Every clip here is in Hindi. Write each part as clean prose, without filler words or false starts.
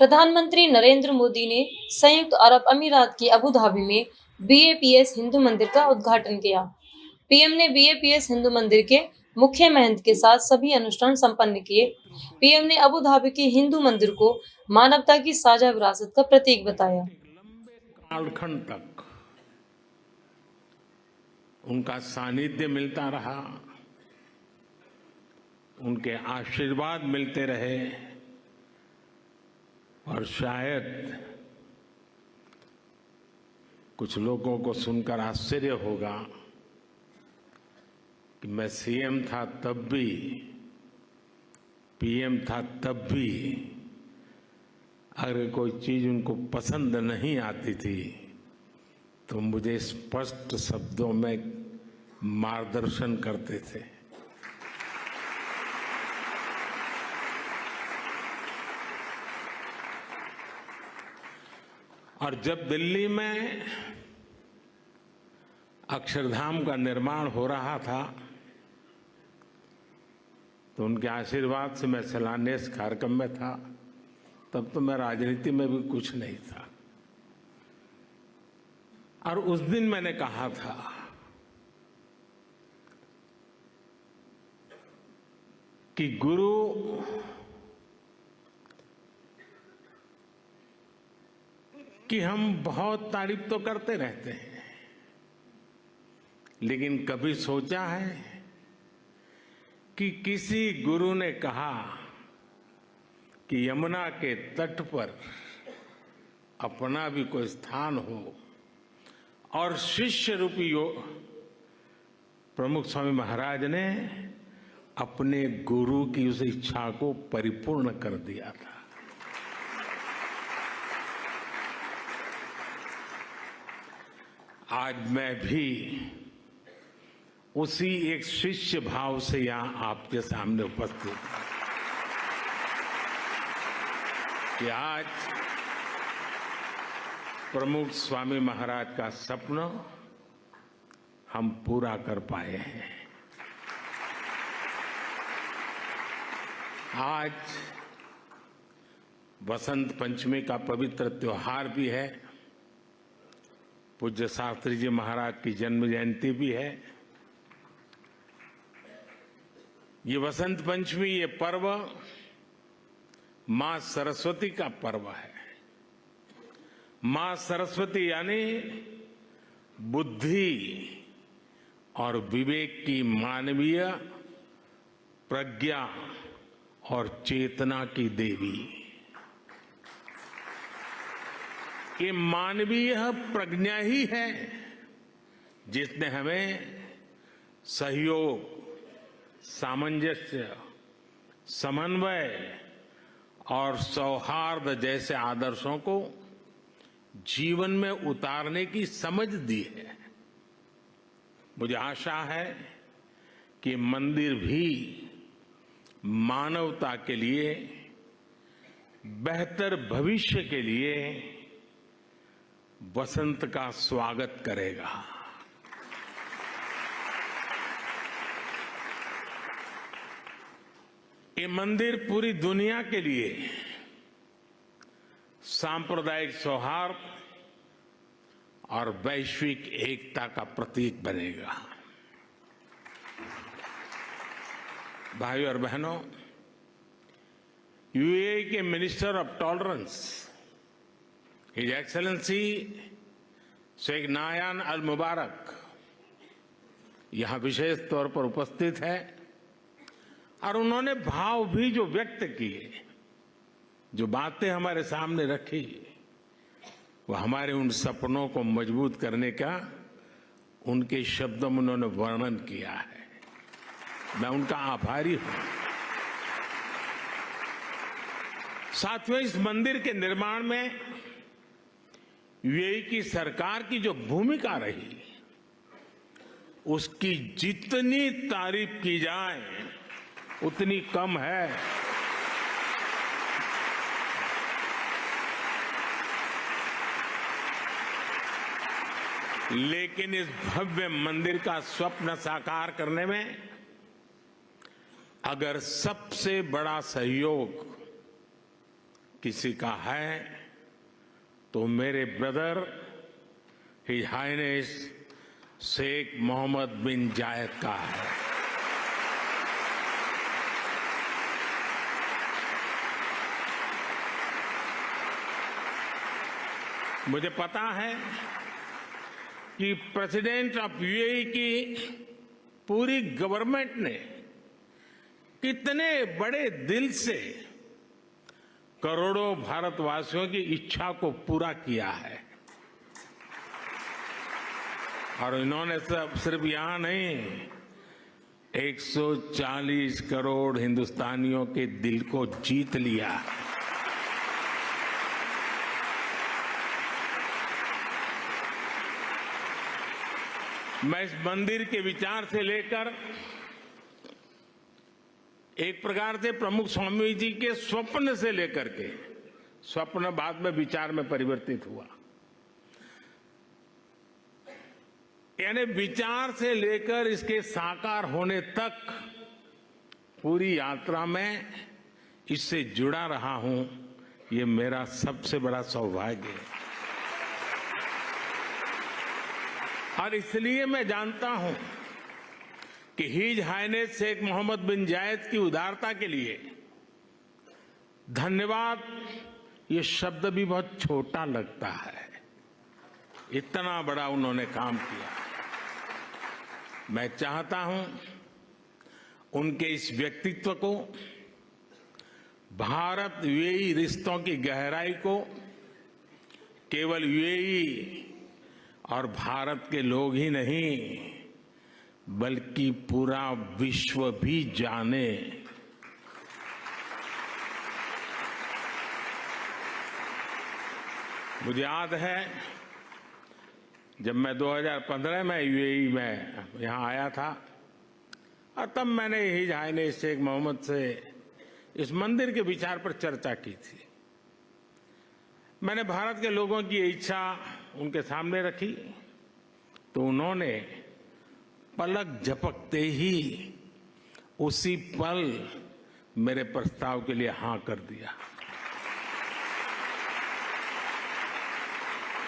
प्रधानमंत्री नरेंद्र मोदी ने संयुक्त अरब अमीरात की अबू धाबी में बीएपीएस हिंदू मंदिर का उद्घाटन किया। पीएम ने बीएपीएस हिंदू मंदिर के मुख्य महंत के साथ सभी अनुष्ठान संपन्न किए। पीएम ने अबू धाबी के हिंदू मंदिर को मानवता की साझा विरासत का प्रतीक बताया। कालखंड तक उनका सानिध्य मिलता रहा, उनके आशीर्वाद मिलते रहे और शायद कुछ लोगों को सुनकर आश्चर्य होगा कि मैं सीएम था तब भी, पीएम था तब भी अगर कोई चीज उनको पसंद नहीं आती थी तो मुझे स्पष्ट शब्दों में मार्गदर्शन करते थे। और जब दिल्ली में अक्षरधाम का निर्माण हो रहा था तो उनके आशीर्वाद से मैं शिलान्यास कार्यक्रम में था। तब तो मैं राजनीति में भी कुछ नहीं था और उस दिन मैंने कहा था कि गुरु कि हम बहुत तारीफ तो करते रहते हैं, लेकिन कभी सोचा है कि किसी गुरु ने कहा कि यमुना के तट पर अपना भी कोई स्थान हो और शिष्य रूपी प्रमुख स्वामी महाराज ने अपने गुरु की उस इच्छा को परिपूर्ण कर दिया था। आज मैं भी उसी एक शिष्य भाव से यहां आपके सामने उपस्थित हूं कि आज प्रमुख स्वामी महाराज का सपना हम पूरा कर पाए हैं। आज वसंत पंचमी का पवित्र त्योहार भी है, पूज्य शास्त्री जी महाराज की जन्म जयंती भी है। ये वसंत पंचमी, ये पर्व मां सरस्वती का पर्व है। मां सरस्वती यानी बुद्धि और विवेक की मानवीय प्रज्ञा और चेतना की देवी। ये मानवीय प्रज्ञा ही है जिसने हमें सहयोग, सामंजस्य, समन्वय और सौहार्द जैसे आदर्शों को जीवन में उतारने की समझ दी है। मुझे आशा है कि मंदिर भी मानवता के लिए, बेहतर भविष्य के लिए वसंत का स्वागत करेगा। ये मंदिर पूरी दुनिया के लिए सांप्रदायिक सौहार्द और वैश्विक एकता का प्रतीक बनेगा। भाइयों और बहनों, यूएई के minister of tolerance his excellency Sheikh Nahyan Al Mubarak यहां विशेष तौर पर उपस्थित है और उन्होंने भाव भी जो व्यक्त किए, जो बातें हमारे सामने रखी, वो हमारे उन सपनों को मजबूत करने का उनके शब्दों में उन्होंने वर्णन किया है। मैं उनका आभारी हूं। साथियों, इस मंदिर के निर्माण में यूएई की सरकार की जो भूमिका रही, उसकी जितनी तारीफ की जाए उतनी कम है। लेकिन इस भव्य मंदिर का स्वप्न साकार करने में अगर सबसे बड़ा सहयोग किसी का है तो मेरे brother his highness Sheikh Mohammed bin Zayed का है। मुझे पता है कि प्रेसिडेंट ऑफ यूएई की पूरी गवर्नमेंट ने कितने बड़े दिल से करोड़ों भारतवासियों की इच्छा को पूरा किया है। और इन्होंने सिर्फ यहां नहीं, 140 करोड़ हिंदुस्तानियों के दिल को जीत लिया है। मैं इस मंदिर के विचार से लेकर एक प्रकार से प्रमुख स्वामी जी के स्वप्न से लेकर के, स्वप्न बाद में विचार में परिवर्तित हुआ, यानी विचार से लेकर इसके साकार होने तक पूरी यात्रा में इससे जुड़ा रहा हूं। ये मेरा सबसे बड़ा सौभाग्य है। और इसलिए मैं जानता हूं कि his highness Sheikh Mohammed bin जायद की उदारता के लिए धन्यवाद ये शब्द भी बहुत छोटा लगता है। इतना बड़ा उन्होंने काम किया। मैं चाहता हूं उनके इस व्यक्तित्व को, भारत यूएई रिश्तों की गहराई को केवल यूएई और भारत के लोग ही नहीं बल्कि पूरा विश्व भी जाने। मुझे याद है जब मैं 2015 में यूएई में यहां आया था और तब मैंने हिज हाइनेस शेख मोहम्मद से इस मंदिर के विचार पर चर्चा की थी। मैंने भारत के लोगों की इच्छा उनके सामने रखी तो उन्होंने पलक झपकते ही उसी पल मेरे प्रस्ताव के लिए हां कर दिया।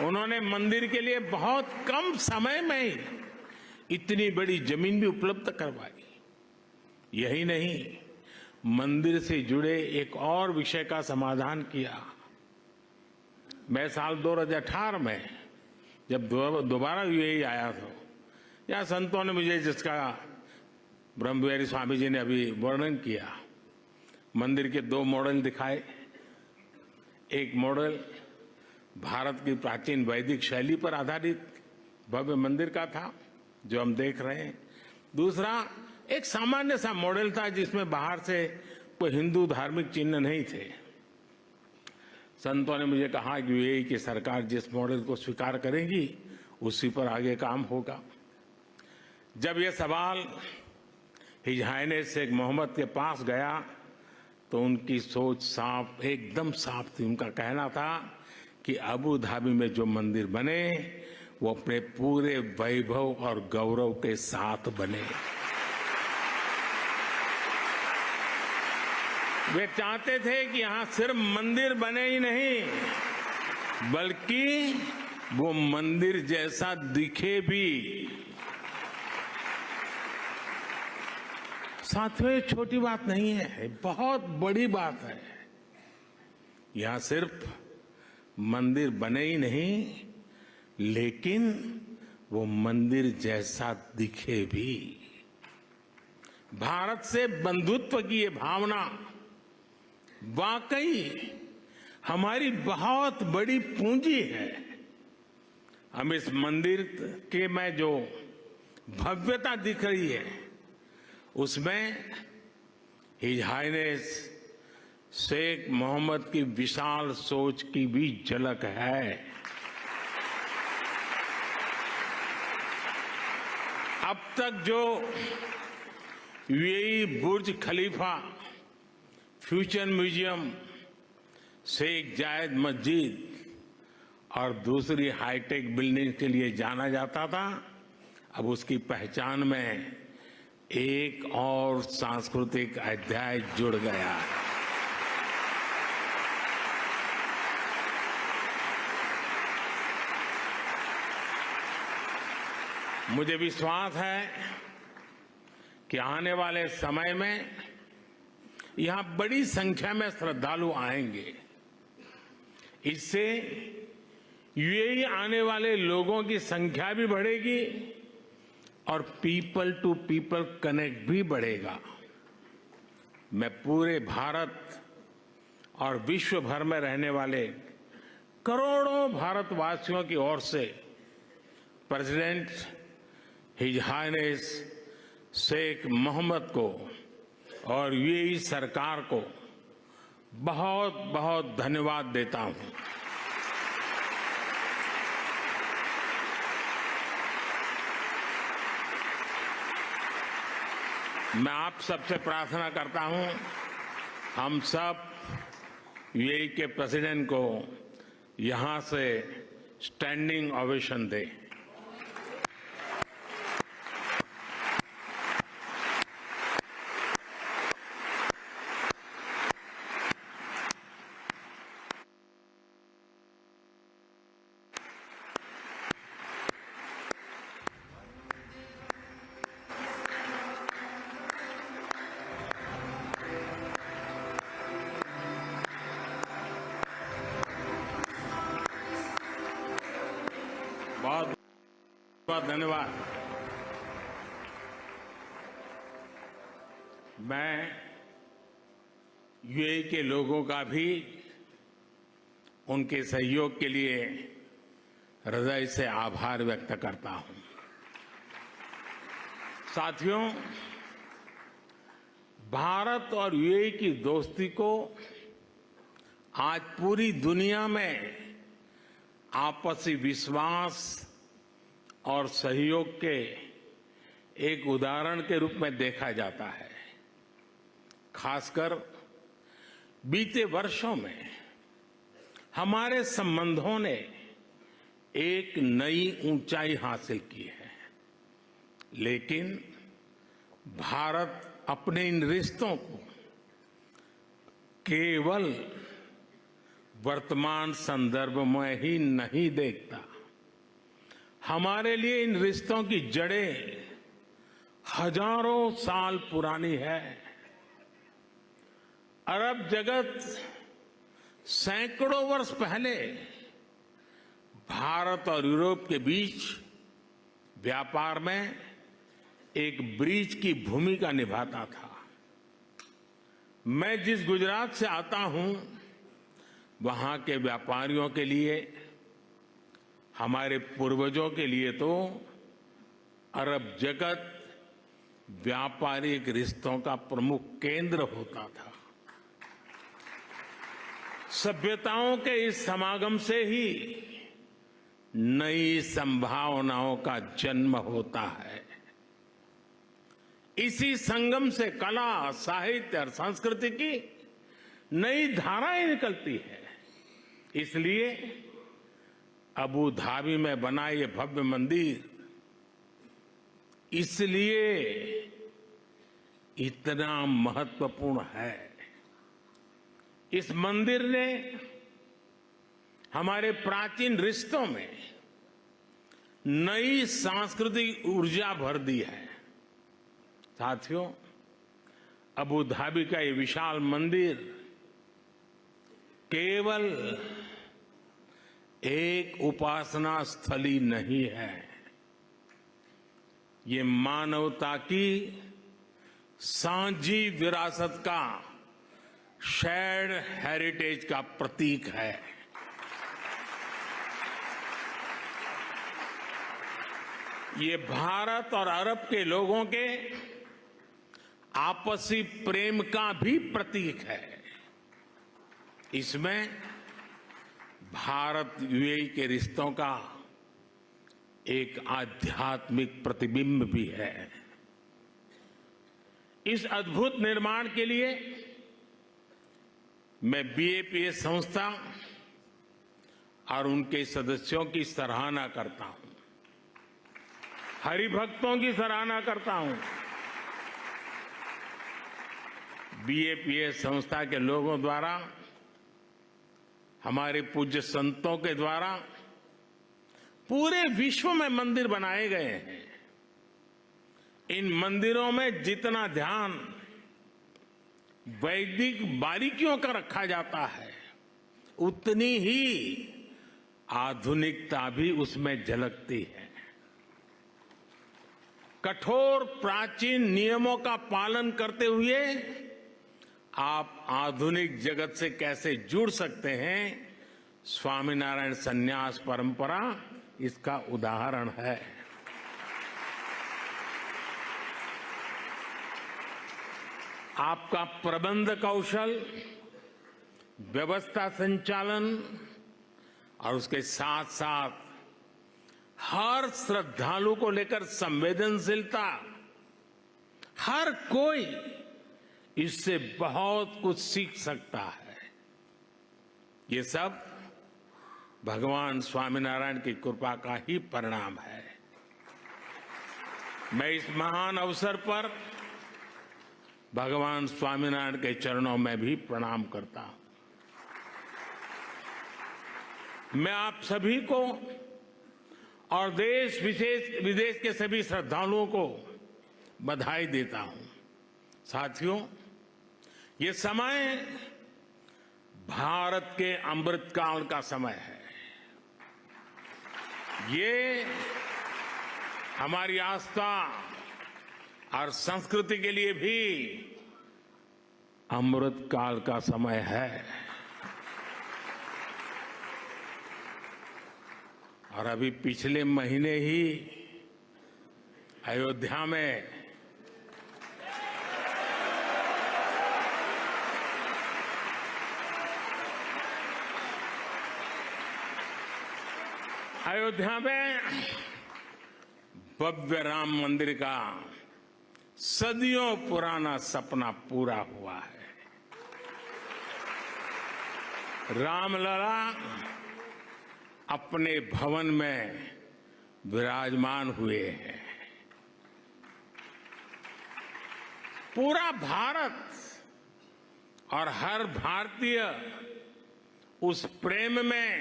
उन्होंने मंदिर के लिए बहुत कम समय में ही इतनी बड़ी जमीन भी उपलब्ध करवाई। यही नहीं, मंदिर से जुड़े एक और विषय का समाधान किया। मैं साल 2018 में जब दोबारा यूएई आया था, या संतों ने मुझे जिसका ब्रह्मविहारी स्वामी जी ने अभी वर्णन किया, मंदिर के 2 मॉडल दिखाए। एक मॉडल भारत की प्राचीन वैदिक शैली पर आधारित भव्य मंदिर का था जो हम देख रहे हैं। दूसरा एक सामान्य सा मॉडल था जिसमें बाहर से कोई हिंदू धार्मिक चिन्ह नहीं थे। संतों ने मुझे कहा कि यूएई की सरकार जिस मॉडल को स्वीकार करेगी उसी पर आगे काम होगा। जब यह सवाल हिज हाइनेस शेख मोहम्मद के पास गया तो उनकी सोच साफ, एकदम साफ थी। उनका कहना था कि अबू धाबी में जो मंदिर बने वो अपने पूरे वैभव और गौरव के साथ बने। वे चाहते थे कि यहां सिर्फ मंदिर बने ही नहीं बल्कि वो मंदिर जैसा दिखे भी। साथियों, ये छोटी बात नहीं है, बहुत बड़ी बात है। यहां सिर्फ मंदिर बने ही नहीं लेकिन वो मंदिर जैसा दिखे भी। भारत से बंधुत्व की ये भावना वाकई हमारी बहुत बड़ी पूंजी है। हम इस मंदिर के में जो भव्यता दिख रही है उसमें हिज हाइनेस शेख मोहम्मद की विशाल सोच की भी झलक है। अब तक जो यूएई बुर्ज खलीफा, फ्यूचर म्यूजियम, शेख जायद मस्जिद और दूसरी हाईटेक बिल्डिंग के लिए जाना जाता था, अब उसकी पहचान में एक और सांस्कृतिक अध्याय जुड़ गया है। मुझे विश्वास है कि आने वाले समय में यहां बड़ी संख्या में श्रद्धालु आएंगे। इससे यूएई आने वाले लोगों की संख्या भी बढ़ेगी और पीपल टू पीपल कनेक्ट भी बढ़ेगा। मैं पूरे भारत और विश्व भर में रहने वाले करोड़ों भारतवासियों की ओर से president his highness Sheikh Mohammed को और यूएई सरकार को बहुत बहुत धन्यवाद देता हूं। मैं आप सबसे प्रार्थना करता हूं, हम सब यूएई के प्रेसिडेंट को यहां से स्टैंडिंग ओवेशन दें। बहुत बहुत धन्यवाद। मैं यूएई के लोगों का भी उनके सहयोग के लिए हृदय से आभार व्यक्त करता हूं। साथियों, भारत और यूएई की दोस्ती को आज पूरी दुनिया में आपसी विश्वास और सहयोग के एक उदाहरण के रूप में देखा जाता है। खासकर बीते वर्षों में हमारे संबंधों ने एक नई ऊंचाई हासिल की है, लेकिन भारत अपने इन रिश्तों को केवल वर्तमान संदर्भ में ही नहीं देखता। हमारे लिए इन रिश्तों की जड़ें हजारों साल पुरानी है। अरब जगत सैकड़ों वर्ष पहले भारत और यूरोप के बीच व्यापार में एक ब्रिज की भूमिका निभाता था। मैं जिस गुजरात से आता हूं, वहां के व्यापारियों के लिए, हमारे पूर्वजों के लिए तो अरब जगत व्यापारिक रिश्तों का प्रमुख केंद्र होता था। सभ्यताओं के इस समागम से ही नई संभावनाओं का जन्म होता है। इसी संगम से कला, साहित्य और संस्कृति की नई धाराएं निकलती है। इसलिए अबू धाबी में बना ये भव्य मंदिर इसलिए इतना महत्वपूर्ण है। इस मंदिर ने हमारे प्राचीन रिश्तों में नई सांस्कृतिक ऊर्जा भर दी है। साथियों, अबू धाबी का ये विशाल मंदिर केवल एक उपासना स्थली नहीं है, ये मानवता की साझी विरासत का, शेयर्ड हेरिटेज का प्रतीक है। ये भारत और अरब के लोगों के आपसी प्रेम का भी प्रतीक है। इसमें भारत यूएई के रिश्तों का एक आध्यात्मिक प्रतिबिंब भी है। इस अद्भुत निर्माण के लिए मैं बीएपीएस संस्था और उनके सदस्यों की सराहना करता हूं, हरिभक्तों की सराहना करता हूं। बीएपीएस संस्था के लोगों द्वारा, हमारे पूज्य संतों के द्वारा पूरे विश्व में मंदिर बनाए गए हैं। इन मंदिरों में जितना ध्यान वैदिक बारीकियों का रखा जाता है, उतनी ही आधुनिकता भी उसमें झलकती है। कठोर प्राचीन नियमों का पालन करते हुए आप आधुनिक जगत से कैसे जुड़ सकते हैं, स्वामीनारायण संन्यास परंपरा इसका उदाहरण है। आपका प्रबंध कौशल, व्यवस्था संचालन और उसके साथ साथ हर श्रद्धालु को लेकर संवेदनशीलता, हर कोई इससे बहुत कुछ सीख सकता है। ये सब भगवान स्वामीनारायण की कृपा का ही परिणाम है। मैं इस महान अवसर पर भगवान स्वामीनारायण के चरणों में भी प्रणाम करता हूं। मैं आप सभी को और देश विदेश के सभी श्रद्धालुओं को बधाई देता हूं। साथियों, ये समय भारत के अमृतकाल का समय है। ये हमारी आस्था और संस्कृति के लिए भी अमृतकाल का समय है। और अभी पिछले महीने ही अयोध्या में भव्य राम मंदिर का सदियों पुराना सपना पूरा हुआ है। रामलला अपने भवन में विराजमान हुए हैं। पूरा भारत और हर भारतीय उस प्रेम में,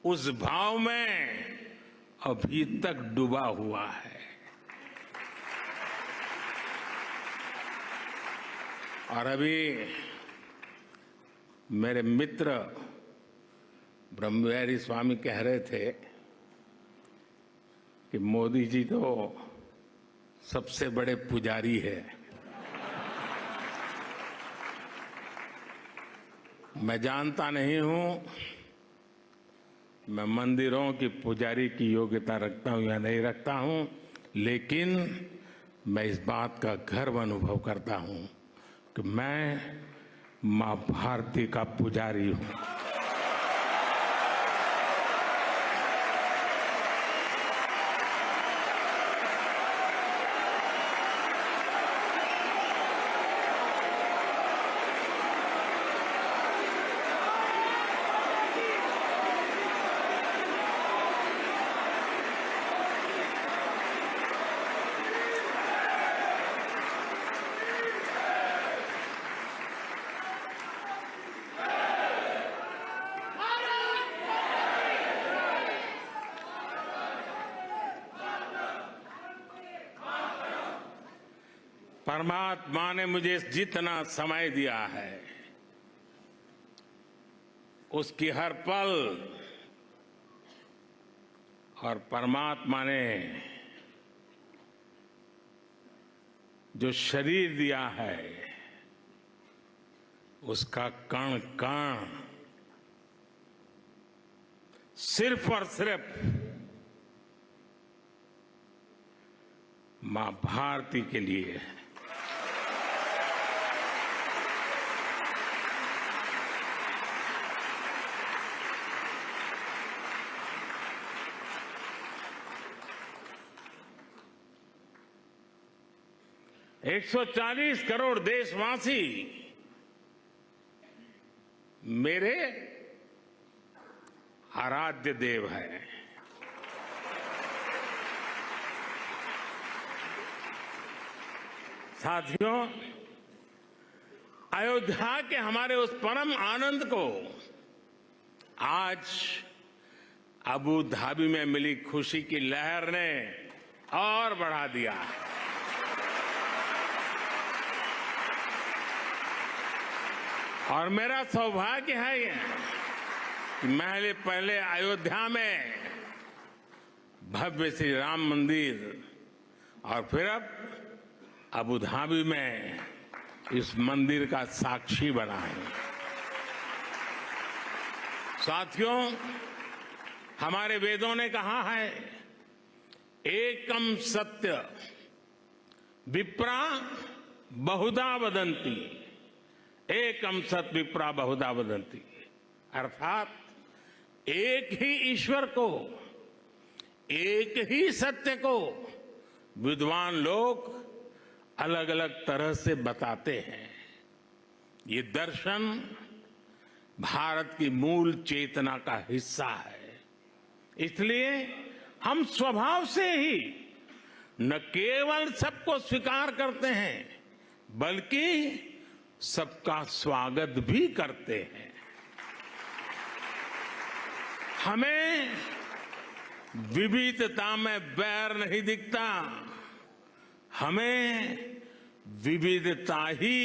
उस भाव में अभी तक डूबा हुआ है। और अभी मेरे मित्र ब्रह्मविहारी स्वामी कह रहे थे कि मोदी जी तो सबसे बड़े पुजारी है। मैं जानता नहीं हूं मैं मंदिरों की पुजारी की योग्यता रखता हूं या नहीं रखता हूं, लेकिन मैं इस बात का गर्व अनुभव करता हूं कि मैं मां भारती का पुजारी हूं। परमात्मा ने मुझे जितना समय दिया है उसकी हर पल, और परमात्मा ने जो शरीर दिया है उसका कण कण सिर्फ और सिर्फ मां भारती के लिए है। एक 140 करोड़ देशवासी मेरे आराध्य देव हैं। साथियों, अयोध्या के हमारे उस परम आनंद को आज अबू धाबी में मिली खुशी की लहर ने और बढ़ा दिया है। और मेरा सौभाग्य है ये कि मैं पहले अयोध्या में भव्य श्री राम मंदिर और फिर अब अबू धाबी में इस मंदिर का साक्षी बना है। साथियों, हमारे वेदों ने कहा है, एकम सत्य विप्रा बहुधा वदंती, एकम सत्य विप्रा बहुधा वदंती, अर्थात एक ही ईश्वर को, एक ही सत्य को विद्वान लोग अलग अलग तरह से बताते हैं। ये दर्शन भारत की मूल चेतना का हिस्सा है। इसलिए हम स्वभाव से ही न केवल सबको स्वीकार करते हैं, बल्कि सबका स्वागत भी करते हैं। हमें विविधता में बैर नहीं दिखता, हमें विविधता ही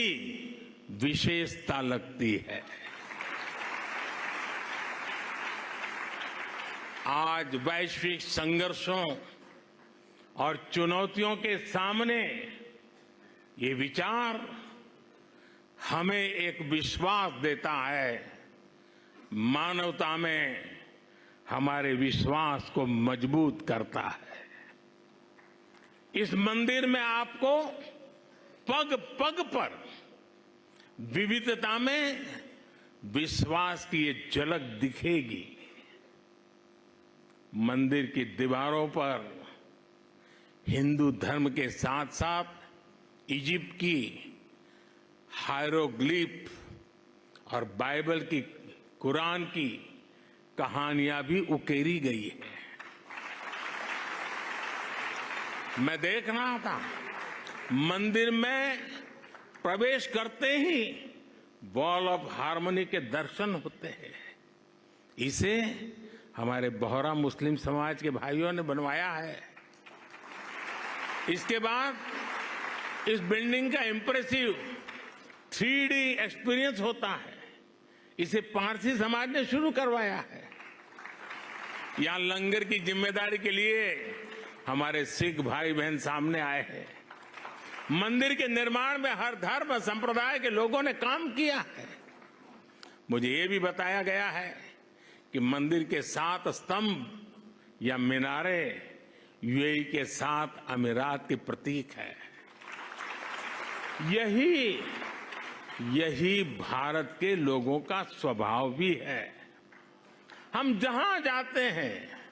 विशेषता लगती है। आज वैश्विक संघर्षों और चुनौतियों के सामने ये विचार हमें एक विश्वास देता है, मानवता में हमारे विश्वास को मजबूत करता है। इस मंदिर में आपको पग पग पर विविधता में विश्वास की ये झलक दिखेगी। मंदिर की दीवारों पर हिंदू धर्म के साथ साथ इजिप्ट की हायरोग्लिफ और बाइबल की, कुरान की कहानियां भी उकेरी गई है। मैं देख रहा था, मंदिर में प्रवेश करते ही वॉल ऑफ हार्मनी के दर्शन होते हैं। इसे हमारे बोहरा मुस्लिम समाज के भाइयों ने बनवाया है। इसके बाद इस बिल्डिंग का इंप्रेसिव 3D एक्सपीरियंस होता है। इसे पारसी समाज ने शुरू करवाया है। यहां लंगर की जिम्मेदारी के लिए हमारे सिख भाई बहन सामने आए हैं। मंदिर के निर्माण में हर धर्म संप्रदाय के लोगों ने काम किया है। मुझे ये भी बताया गया है कि मंदिर के 7 स्तंभ या मीनारे यूएई के 7 अमीरात के प्रतीक है। यही भारत के लोगों का स्वभाव भी है। हम जहां जाते हैं